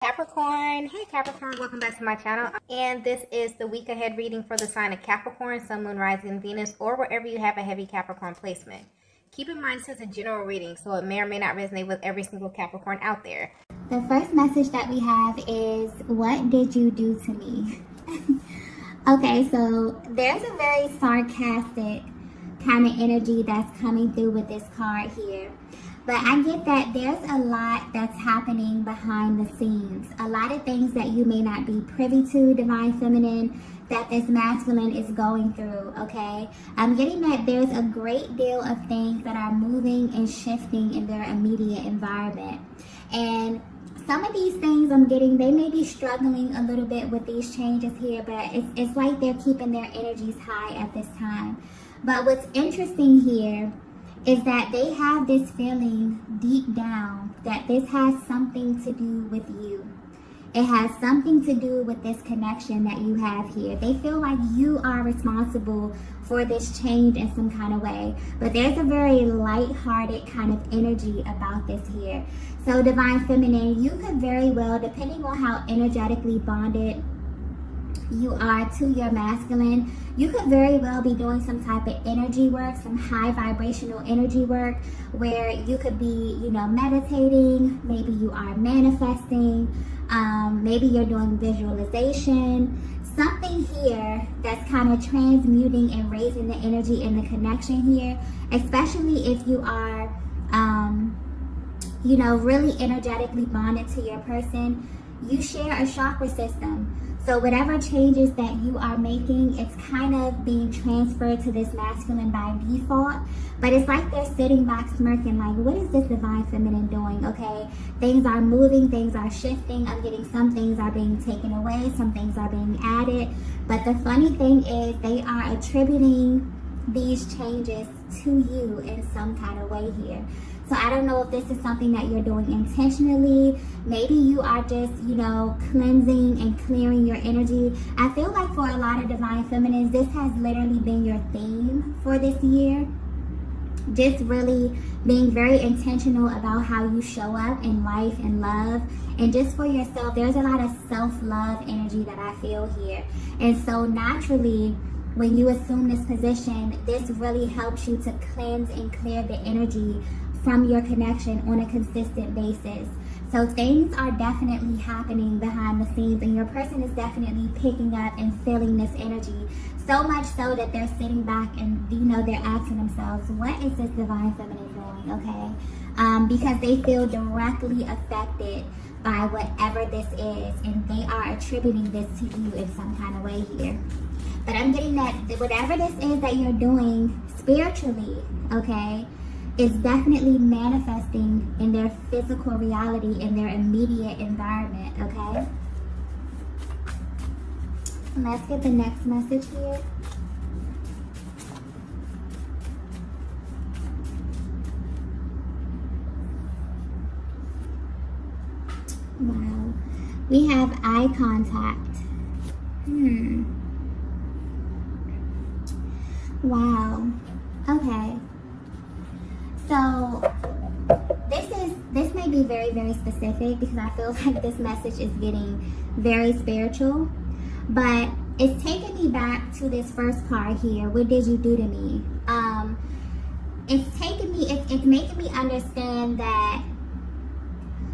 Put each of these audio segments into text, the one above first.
Capricorn. Hey Capricorn, welcome back to my channel. And this is the week ahead reading for the sign of Capricorn, Sun, Moon, Rising, Venus, or wherever you have a heavy Capricorn placement. Keep in mind this is a general reading, so it may or may not resonate with every single Capricorn out there. The first message that we have is, what did you do to me? Okay, so there's a very sarcastic kind of energy that's coming through with this card here. But I get that there's a lot that's happening behind the scenes. A lot of things that you may not be privy to, Divine Feminine, that this masculine is going through, okay? I'm getting that there's a great deal of things that are moving and shifting in their immediate environment. And some of these things I'm getting, they may be struggling a little bit with these changes here, but it's like they're keeping their energies high at this time. But what's interesting here is that they have this feeling deep down that this has something to do with you. It has something to do with this connection that you have here. They feel like you are responsible for this change in some kind of way. But there's a very light-hearted kind of energy about this here. So Divine Feminine, you could very well, depending on how energetically bonded you are to your masculine, you could very well be doing some type of energy work, some high vibrational energy work, where you could be, meditating, maybe you are manifesting, maybe you're doing visualization, something here that's kind of transmuting and raising the energy and the connection here, especially if you are, really energetically bonded to your person. You share a chakra system. So whatever changes that you are making, it's kind of being transferred to this masculine by default. But it's like they're sitting back smirking like, what is this Divine Feminine doing? Okay, things are moving, things are shifting. I'm getting some things are being taken away, some things are being added. But the funny thing is they are attributing these changes to you in some kind of way here. So I don't know if this is something that you're doing intentionally. Maybe you are just, cleansing and clearing your energy. I feel like for a lot of Divine Feminines, this has literally been your theme for this year. Just really being very intentional about how you show up in life and love. And just for yourself, there's a lot of self-love energy that I feel here. And so naturally, when you assume this position, this really helps you to cleanse and clear the energy from your connection on a consistent basis. So things are definitely happening behind the scenes, and your person is definitely picking up and feeling this energy, so much so that they're sitting back and they're asking themselves, what is this Divine Feminine doing? Okay, because they feel directly affected by whatever this is, and they are attributing this to you in some kind of way here. But I'm getting that whatever this is that you're doing spiritually, okay, is definitely manifesting in their physical reality, in their immediate environment, okay? Let's get the next message here. Wow. We have eye contact. Wow. Okay. So this may be very, very specific because I feel like this message is getting very spiritual, but it's taking me back to this first card here. What did you do to me? It's making me understand that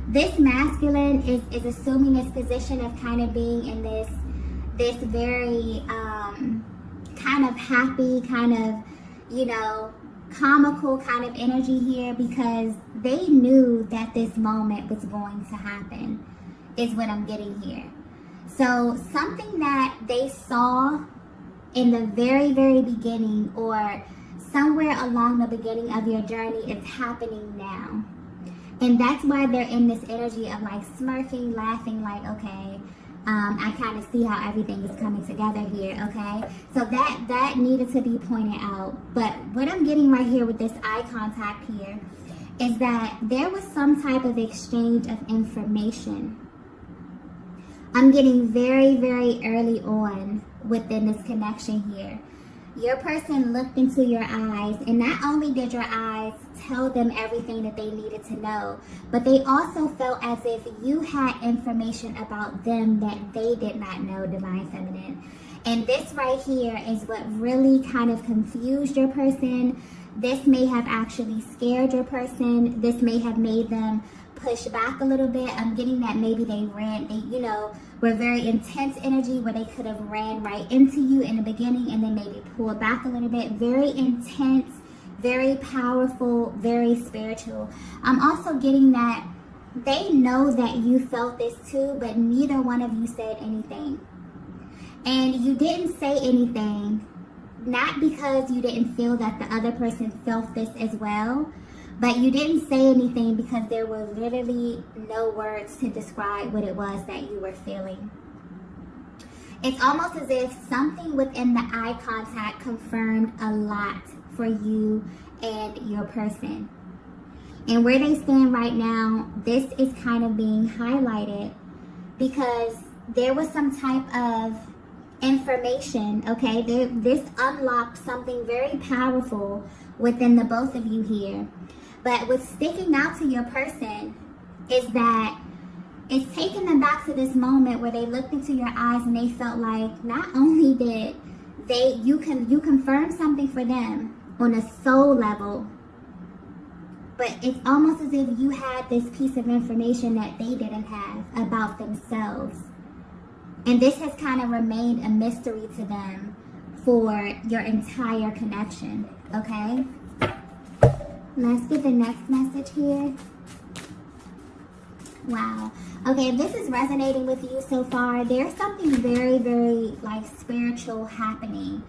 this masculine is assuming this position of kind of being in this very kind of happy, kind of, comical kind of energy here, because they knew that this moment was going to happen, is what I'm getting here. So something that they saw in the very, very beginning, or somewhere along the beginning of your journey, is happening now. And that's why they're in this energy of like smirking, laughing, like, okay, I kind of see how everything is coming together here, okay? So that needed to be pointed out. But what I'm getting right here with this eye contact here is that there was some type of exchange of information. I'm getting very, very early on within this connection here. Your person looked into your eyes, and not only did your eyes tell them everything that they needed to know, but they also felt as if you had information about them that they did not know, Divine Feminine. And this right here is what really kind of confused your person. This may have actually scared your person. This may have made them push back a little bit. I'm getting that maybe they were very intense energy where they could have ran right into you in the beginning and then maybe pulled back a little bit. Very intense, very powerful, very spiritual. I'm also getting that they know that you felt this too, but neither one of you said anything. And you didn't say anything, not because you didn't feel that the other person felt this as well, but you didn't say anything because there were literally no words to describe what it was that you were feeling. It's almost as if something within the eye contact confirmed a lot for you and your person. And where they stand right now, this is kind of being highlighted because there was some type of information, okay? This unlocked something very powerful within the both of you here. But what's sticking out to your person is that it's taking them back to this moment where they looked into your eyes and they felt like not only did you confirmed something for them on a soul level, but it's almost as if you had this piece of information that they didn't have about themselves. And this has kind of remained a mystery to them for your entire connection, okay? Let's get the next message here. Wow. Okay, if this is resonating with you so far, there's something very, very spiritual happening.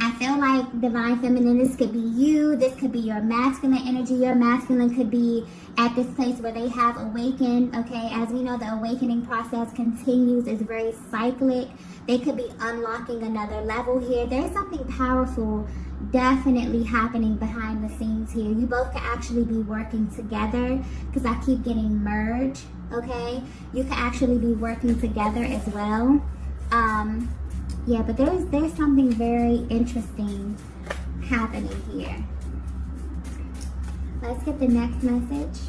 I feel like Divine Feminine, this could be you. This could be your masculine energy. Your masculine could be at this place where they have awakened. Okay, as we know, the awakening process continues. It's very cyclic. They could be unlocking another level here. There's something powerful definitely happening behind the scenes here. You both could actually be working together because I keep getting merge. Okay, you could actually be working together as well. Yeah, but there's something very interesting happening here. Let's get the next message.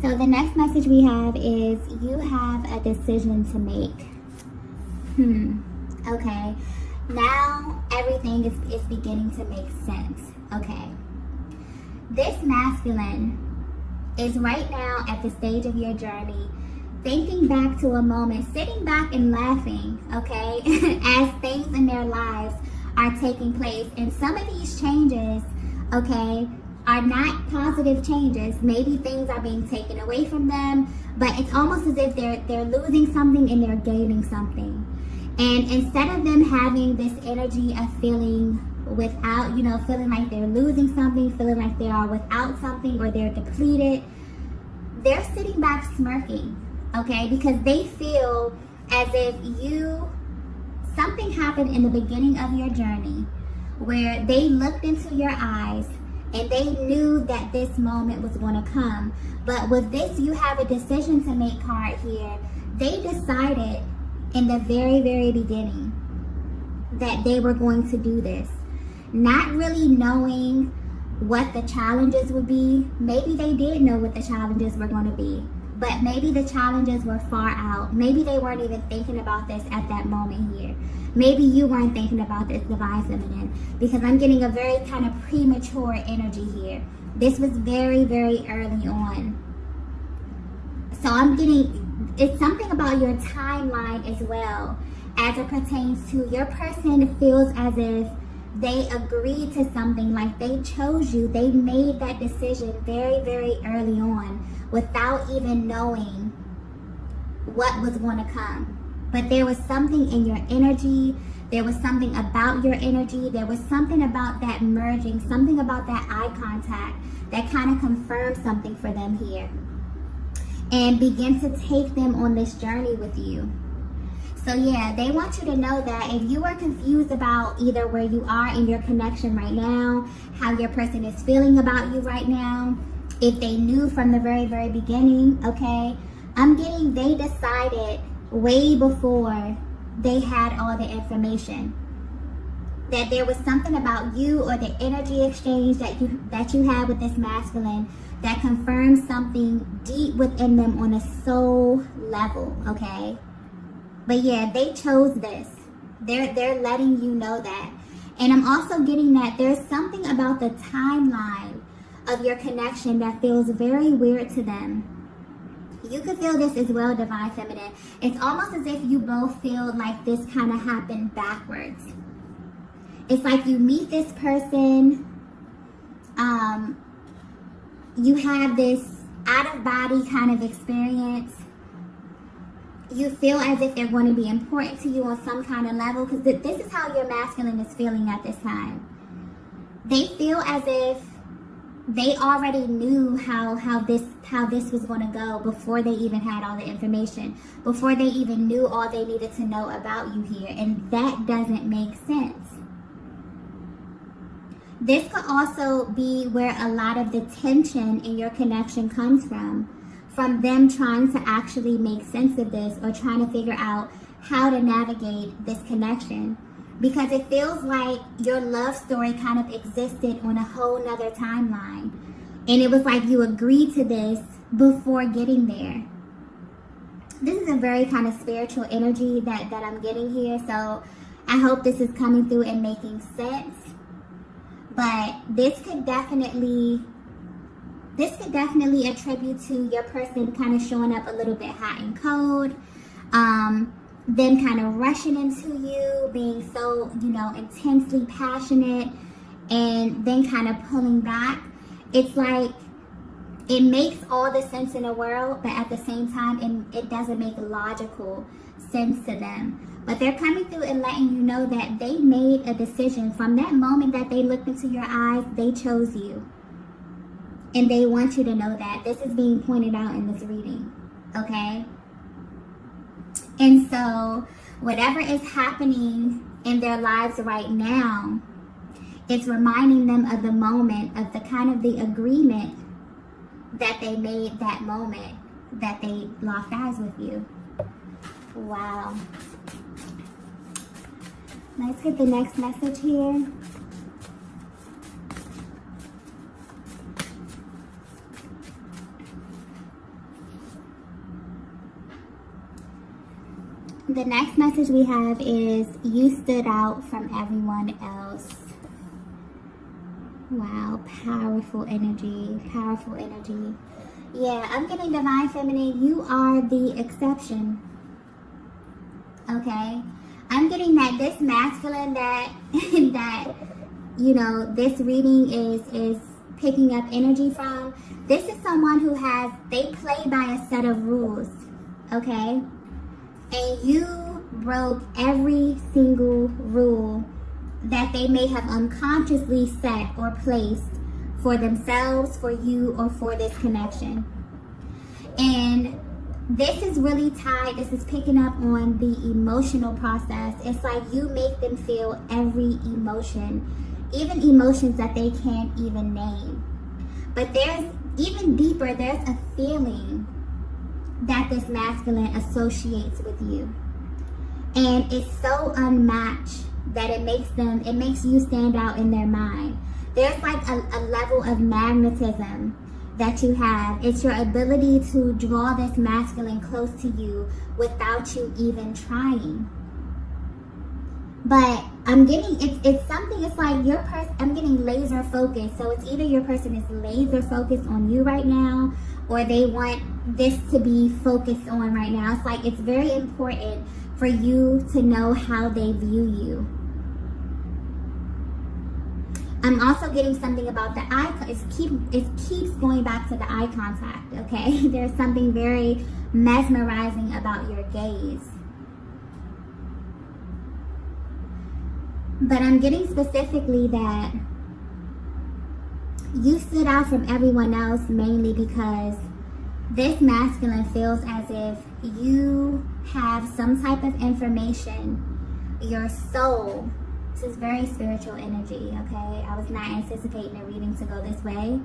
So the next message we have is you have a decision to make. Okay. Now everything is beginning to make sense. Okay. This masculine is right now at the stage of your journey thinking back to a moment, sitting back and laughing, okay, as things in their lives are taking place. And some of these changes, okay, are not positive changes. Maybe things are being taken away from them, but it's almost as if they're losing something and they're gaining something. And instead of them having this energy of feeling without, feeling like they're losing something, feeling like they are without something or they're depleted, they're sitting back smirking. Okay, because they feel as if something happened in the beginning of your journey where they looked into your eyes and they knew that this moment was going to come. But with this, you have a decision to make card here. They decided in the very, very beginning that they were going to do this, not really knowing what the challenges would be. Maybe they did know what the challenges were going to be, but maybe the challenges were far out. Maybe they weren't even thinking about this at that moment here. Maybe you weren't thinking about this, Divine Feminine, because I'm getting a very kind of premature energy here. This was very, very early on. So I'm getting, it's something about your timeline as well as it pertains to your person feels as if they agreed to something, like they chose you. They made that decision very, very early on without even knowing what was going to come. But there was something in your energy. There was something about your energy. There was something about that merging, something about that eye contact that kind of confirmed something for them here and begin to take them on this journey with you. So yeah, they want you to know that if you are confused about either where you are in your connection right now, how your person is feeling about you right now, if they knew from the very, very beginning, okay, I'm getting they decided way before they had all the information. That there was something about you or the energy exchange that you had with this masculine that confirms something deep within them on a soul level, okay? But yeah, they chose this. They're letting you know that. And I'm also getting that there's something about the timeline of your connection that feels very weird to them. You could feel this as well, Divine Feminine. It's almost as if you both feel like this kind of happened backwards. It's like you meet this person, you have this out-of-body kind of experience. You feel as if they're going to be important to you on some kind of level, because this is how your masculine is feeling at this time. They feel as if they already knew how this was going to go before they even had all the information, before they even knew all they needed to know about you here, and that doesn't make sense. This could also be where a lot of the tension in your connection comes from them trying to actually make sense of this or trying to figure out how to navigate this connection. Because it feels like your love story kind of existed on a whole nother timeline. And it was like you agreed to this before getting there. This is a very kind of spiritual energy that I'm getting here. So I hope this is coming through and making sense. But this could definitely attribute to your person kind of showing up a little bit hot and cold, them kind of rushing into you, being so, intensely passionate, and then kind of pulling back. It's like it makes all the sense in the world, but at the same time, it doesn't make logical sense to them. But they're coming through and letting you know that they made a decision. From that moment that they looked into your eyes, they chose you. And they want you to know that. This is being pointed out in this reading, okay? And so, whatever is happening in their lives right now, it's reminding them of the moment, of the kind of the agreement that they made that moment that they locked eyes with you. Wow. Let's get the next message here. The next message we have is, you stood out from everyone else. Wow, powerful energy, powerful energy. Yeah, I'm getting Divine Feminine, you are the exception. Okay? I'm getting that this masculine that this reading is picking up energy from. This is someone who they play by a set of rules. Okay? And you broke every single rule that they may have unconsciously set or placed for themselves, for you, or for this connection. And this is really tied, this is picking up on the emotional process. It's like you make them feel every emotion, even emotions that they can't even name. But there's even deeper, there's a feeling that this masculine associates with you. And it's so unmatched that it makes you stand out in their mind. There's like a level of magnetism that you have. It's your ability to draw this masculine close to you without you even trying. But I'm getting, it's something, it's like your person, I'm getting laser focused. So it's either your person is laser focused on you right now, or they want this to be focused on right now. It's like, it's very important for you to know how they view you. I'm also getting something about the eye, it keeps going back to the eye contact, okay? There's something very mesmerizing about your gaze. But I'm getting specifically that you stood out from everyone else mainly because this masculine feels as if you have some type of information, your soul. This is very spiritual energy, okay? I was not anticipating the reading to go this way.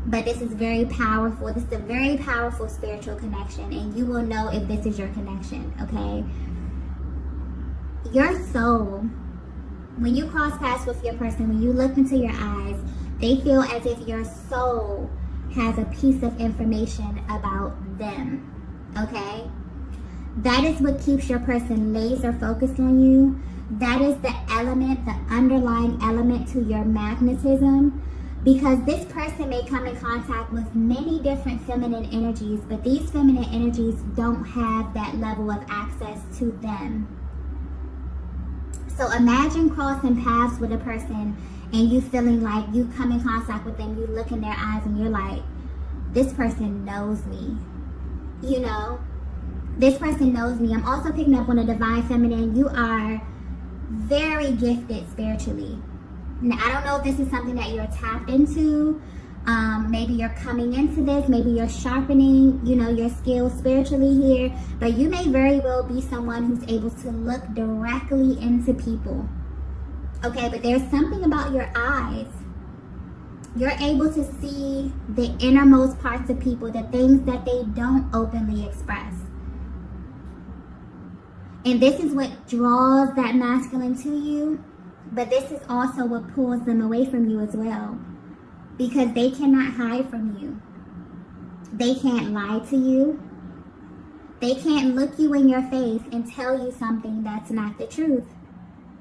But this is very powerful. This is a very powerful spiritual connection, and you will know if this is your connection, okay? Your soul, when you cross paths with your person, when you look into your eyes, they feel as if your soul has a piece of information about them, okay? That is what keeps your person laser focused on you. That is the element, the underlying element to your magnetism. Because this person may come in contact with many different feminine energies, but these feminine energies don't have that level of access to them. So imagine crossing paths with a person and you feeling like you come in contact with them, you look in their eyes and you're like, this person knows me. You know, this person knows me. I'm also picking up on the divine feminine. You are very gifted spiritually. Now, I don't know if this is something that you're tapped into. Maybe you're coming into this. Maybe you're sharpening, you know, your skills spiritually here. But you may very well be someone who's able to look directly into people. Okay, but there's something about your eyes. You're able to see the innermost parts of people, the things that they don't openly express. And this is what draws that masculine to you. But this is also what pulls them away from you as well. Because they cannot hide from you. They can't lie to you. They can't look you in your face and tell you something that's not the truth.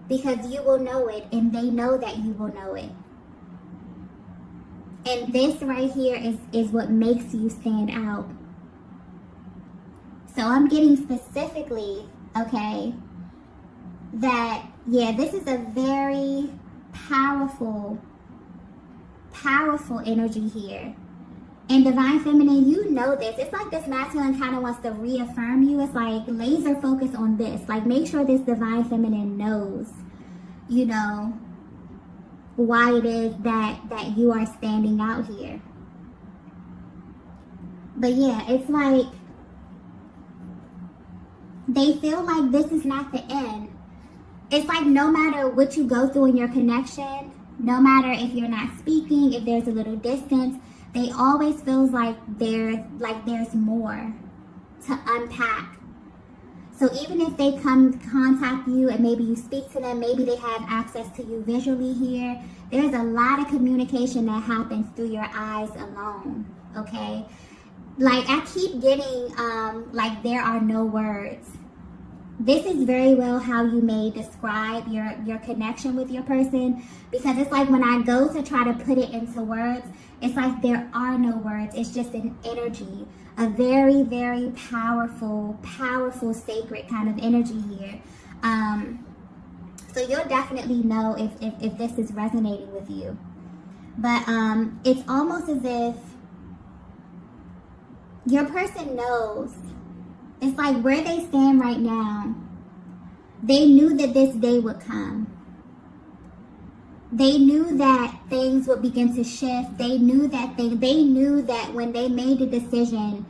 Because you will know it, and they know that you will know it. And this right here is what makes you stand out. So I'm getting specifically, okay, that, yeah, this is a very powerful energy here. And divine feminine, you know this. It's like this masculine kind of wants to reaffirm you. It's like laser focus on this. Like, make sure this divine feminine knows, you know, why it is that you are standing out here. But yeah, it's like they feel like this is not the end. It's like no matter what you go through in your connection, no matter if you're not speaking, if there's a little distance, they always feels like there's more to unpack. So even if they come contact you and maybe you speak to them, maybe they have access to you visually here, there's a lot of communication that happens through your eyes alone, okay? Like, I keep getting, like, there are no words. This is very well how you may describe your connection with your person, because it's like when I go to try to put it into words, it's like there are no words. It's just an energy, a very, very powerful, sacred kind of energy here. So you'll definitely know if this is resonating with you. But it's almost as if your person knows. It's like where they stand right now, they knew that this day would come. They knew that things would begin to shift. They knew that they knew that when they made the decision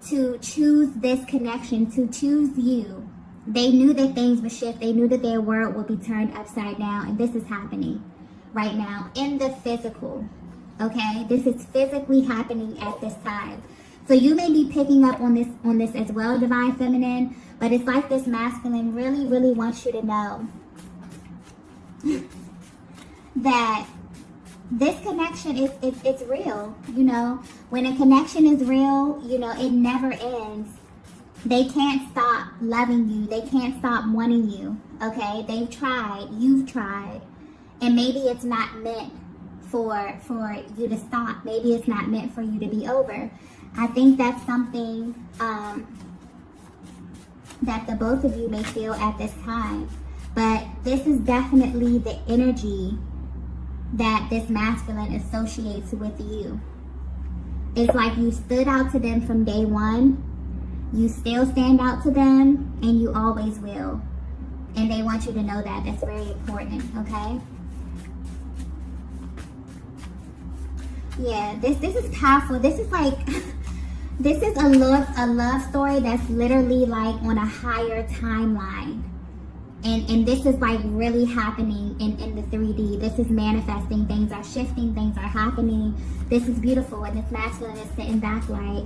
to choose this connection, to choose you, they knew that things would shift. They knew that their world would be turned upside down. And this is happening right now in the physical. Okay? This is physically happening at this time. So you may be picking up on this as well, divine feminine, but it's like this masculine really, really wants you to know that this connection it's real. You know, when a connection is real, you know, it never ends. They can't stop loving you. They can't stop wanting you. Okay, they've tried. You've tried, and maybe it's not meant for you to stop. Maybe it's not meant for you to be over. I think that's something that the both of you may feel at this time. But this is definitely the energy that this masculine associates with you. It's like you stood out to them from day one. You still stand out to them, and you always will. And they want you to know that. That's very important, okay? Yeah, this is powerful. This is like... This is a love story that's literally like on a higher timeline. And this is like really happening in the 3D. This is manifesting. Things are shifting. Things are happening. This is beautiful. And this masculine is sitting back like,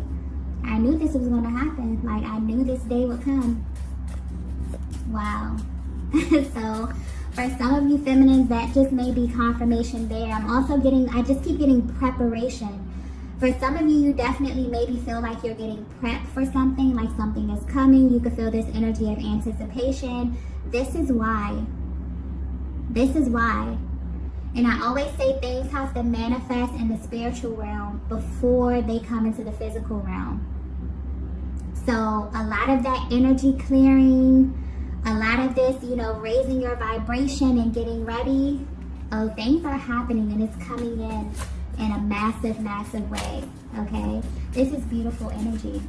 I knew this was going to happen. Like, I knew this day would come. Wow. So for some of you feminines, that just may be confirmation there. I'm also getting, I just keep getting preparation. For some of you, you definitely maybe feel like you're getting prepped for something, like something is coming. You can feel this energy of anticipation. This is why. This is why. And I always say things have to manifest in the spiritual realm before they come into the physical realm. So a lot of that energy clearing, a lot of this, you know, raising your vibration and getting ready. Oh, things are happening and it's coming in a massive, massive way, okay? This is beautiful energy.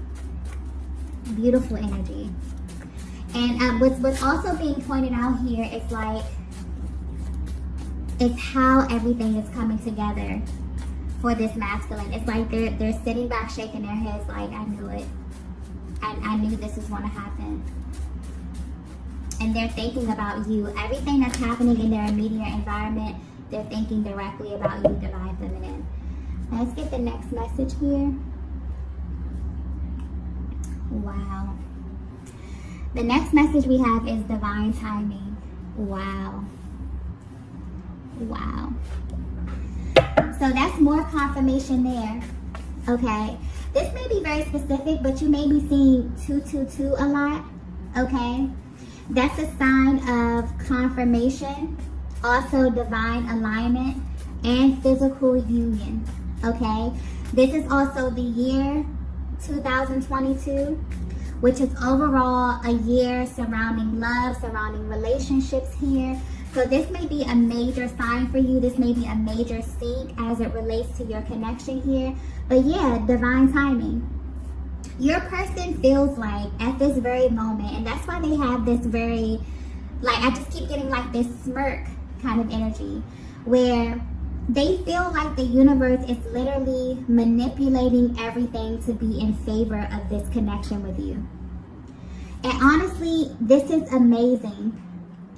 Beautiful energy. And what's also being pointed out here is like, it's how everything is coming together for this masculine. It's like they're sitting back, shaking their heads like, I knew it. I knew this was going to happen. And they're thinking about you. Everything that's happening in their immediate environment, they're thinking directly about you, divine feminine. Let's get the next message here. Wow. The next message we have is divine timing. Wow. Wow. So that's more confirmation there. Okay. This may be very specific, but you may be seeing 222 a lot. Okay. That's a sign of confirmation, also divine alignment, and physical union. Okay. This is also the year 2022. Which is overall a year surrounding love, surrounding relationships here. So this may be a major sign for you. This may be a major sync as it relates to your connection here. But yeah, divine timing. Your person feels like at this very moment, and that's why they have this very, like, I just keep getting like this smirk kind of energy where they feel like the universe is literally manipulating everything to be in favor of this connection with you. And honestly, this is amazing.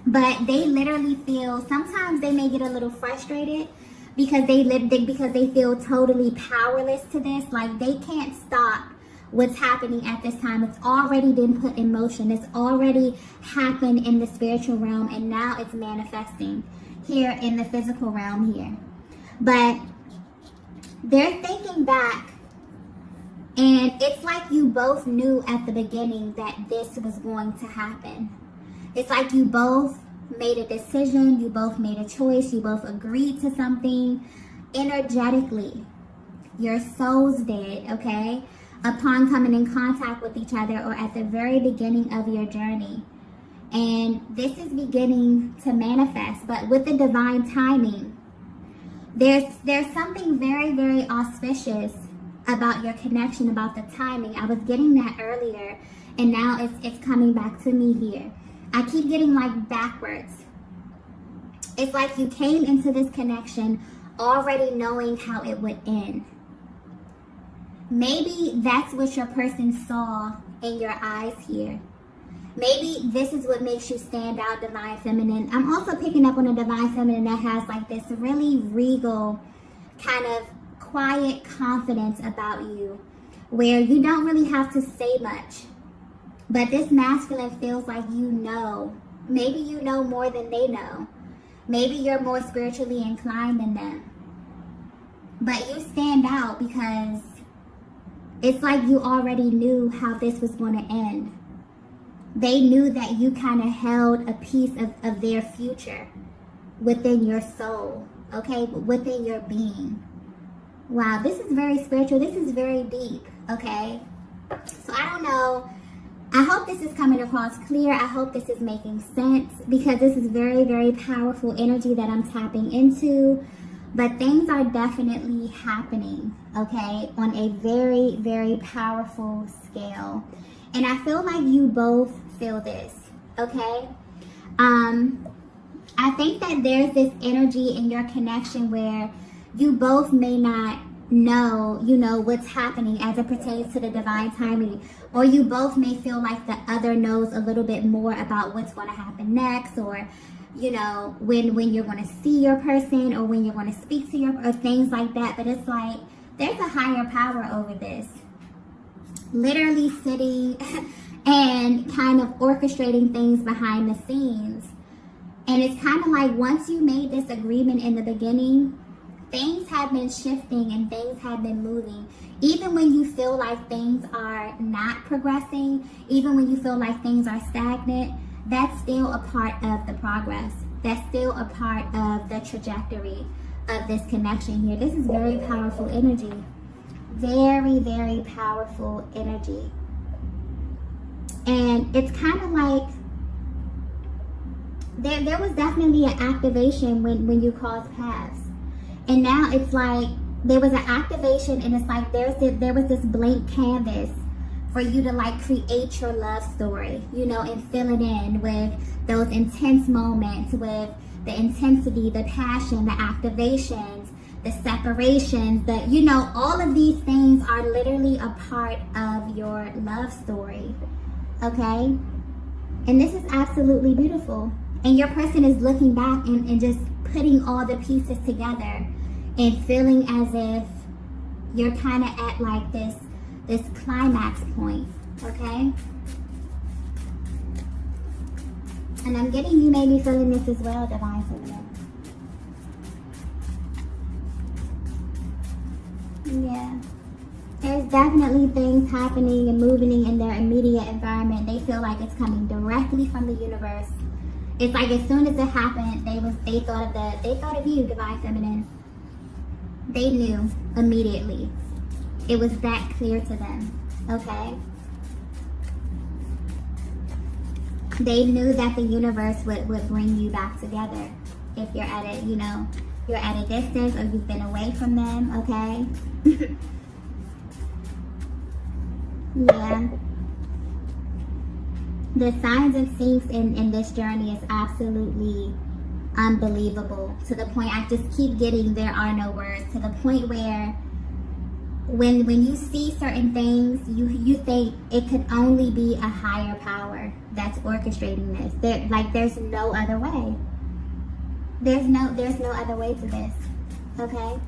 But they literally feel, sometimes they may get a little frustrated because they feel totally powerless to this. Like they can't stop what's happening at this time. It's already been put in motion. It's already happened in the spiritual realm, and now it's manifesting here in the physical realm here. But they're thinking back, and it's like you both knew at the beginning that this was going to happen. It's like you both made a decision, you both made a choice, you both agreed to something energetically. Your souls did, okay? Upon coming in contact with each other or at the very beginning of your journey. And this is beginning to manifest, but with the divine timing, there's something very, very auspicious about your connection, about the timing. I was getting that earlier, and now it's coming back to me here. I keep getting like backwards. It's like you came into this connection already knowing how it would end. Maybe that's what your person saw in your eyes here. Maybe this is what makes you stand out, divine feminine. I'm also picking up on a divine feminine that has like this really regal, kind of quiet confidence about you, where you don't really have to say much. But this masculine feels like you know. Maybe you know more than they know. Maybe you're more spiritually inclined than them. But you stand out because it's like you already knew how this was going to end. They knew that you kind of held a piece of their future within your soul, okay? Within your being. Wow, this is very spiritual. This is very deep, okay? So I don't know. I hope this is coming across clear. I hope this is making sense because this is very, very powerful energy that I'm tapping into. But things are definitely happening, okay, on a very, very powerful scale. And I feel like you both feel this, okay? I think that there's this energy in your connection where you both may not know, what's happening as it pertains to the divine timing. Or you both may feel like the other knows a little bit more about what's going to happen next, or, when you're going to see your person, or when you're going to speak to or things like that. But it's like, there's a higher power over this. Literally sitting and kind of orchestrating things behind the scenes. And it's kind of like, once you made this agreement in the beginning, things have been shifting and things have been moving. Even when you feel like things are not progressing, even when you feel like things are stagnant, that's still a part of the progress. That's still a part of the trajectory of this connection here. This is very powerful energy. Very, very powerful energy. And it's kind of like, there was definitely an activation when you crossed paths. And now it's like, there was an activation, and it's like there was this blank canvas for you to like create your love story, and fill it in with those intense moments, with the intensity, the passion, the activations, the separations, all of these things are literally a part of your love story, okay? And this is absolutely beautiful. And your person is looking back and just putting all the pieces together and feeling as if you're kind of at like this climax point, okay? And I'm getting you maybe feeling this as well, Divine Feminine. Yeah. There's definitely things happening and moving in their immediate environment. They feel like it's coming directly from the universe. It's like as soon as it happened, they thought of you, Divine Feminine. They knew immediately. It was that clear to them, okay? They knew that the universe would bring you back together if you're at a, you're at a distance or you've been away from them, okay? Yeah. The signs and syncs in this journey is absolutely unbelievable. To the point I just keep getting there are no words. To the point where when you see certain things, you think it could only be a higher power that's orchestrating this. There's no other way. There's no other way to this. Okay?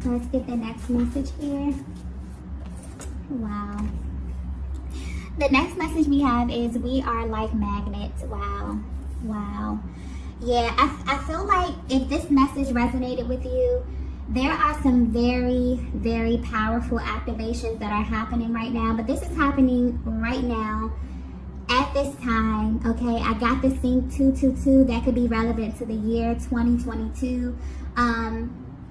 Let's get the next message here. Wow. The next message we have is, we are like magnets. Wow. Wow. Yeah, I feel like if this message resonated with you, there are some very, very powerful activations that are happening right now. But this is happening right now at this time, okay? I got this thing 222 that could be relevant to the year 2022.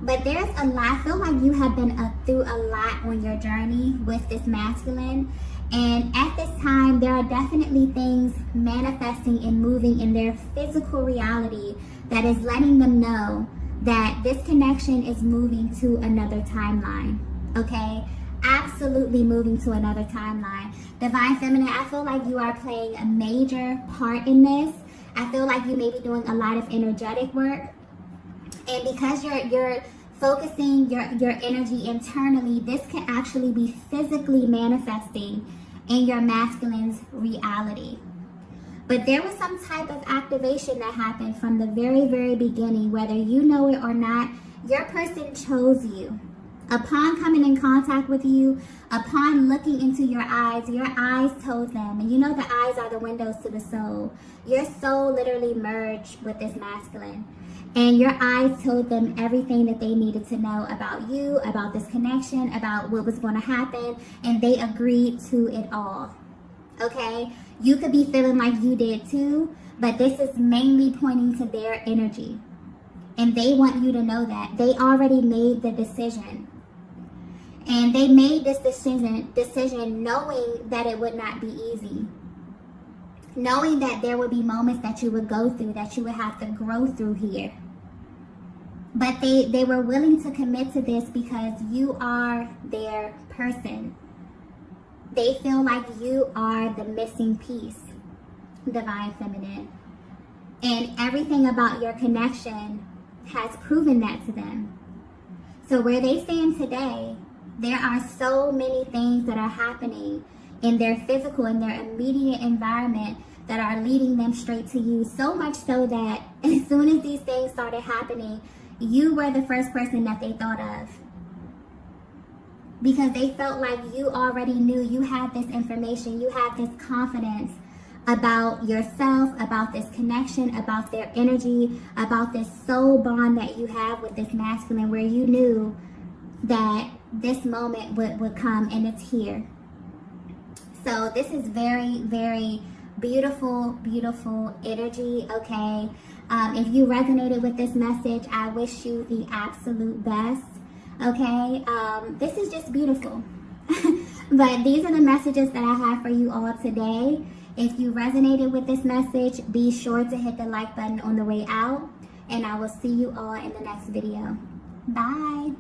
But there's a lot. I feel like you have been through a lot on your journey with this masculine. And at this time, there are definitely things manifesting and moving in their physical reality that is letting them know that this connection is moving to another timeline, okay? Absolutely moving to another timeline. Divine Feminine, I feel like you are playing a major part in this. I feel like you may be doing a lot of energetic work. And because you're focusing your energy internally, this can actually be physically manifesting in your masculine's reality. But there was some type of activation that happened from the very, very beginning, whether you know it or not. Your person chose you. Upon coming in contact with you, upon looking into your eyes told them, and the eyes are the windows to the soul. Your soul literally merged with this masculine. And your eyes told them everything that they needed to know about you, about this connection, about what was going to happen, and they agreed to it all, okay? You could be feeling like you did too, but this is mainly pointing to their energy. And they want you to know that. They already made the decision. And they made this decision knowing that it would not be easy. Knowing that there would be moments that you would go through, that you would have to grow through here. But they were willing to commit to this because you are their person. They feel like you are the missing piece, Divine Feminine. And everything about your connection has proven that to them. So where they stand today, there are so many things that are happening in their physical, in their immediate environment that are leading them straight to you. So much so that as soon as these things started happening, you were the first person that they thought of. Because they felt like you already knew, you had this information, you had this confidence about yourself, about this connection, about their energy, about this soul bond that you have with this masculine, where you knew that this moment would come, and it's here. So this is very, very beautiful, beautiful energy, okay? If you resonated with this message, I wish you the absolute best, okay? This is just beautiful. But these are the messages that I have for you all today. If you resonated with this message, be sure to hit the like button on the way out, and I will see you all in the next video. Bye.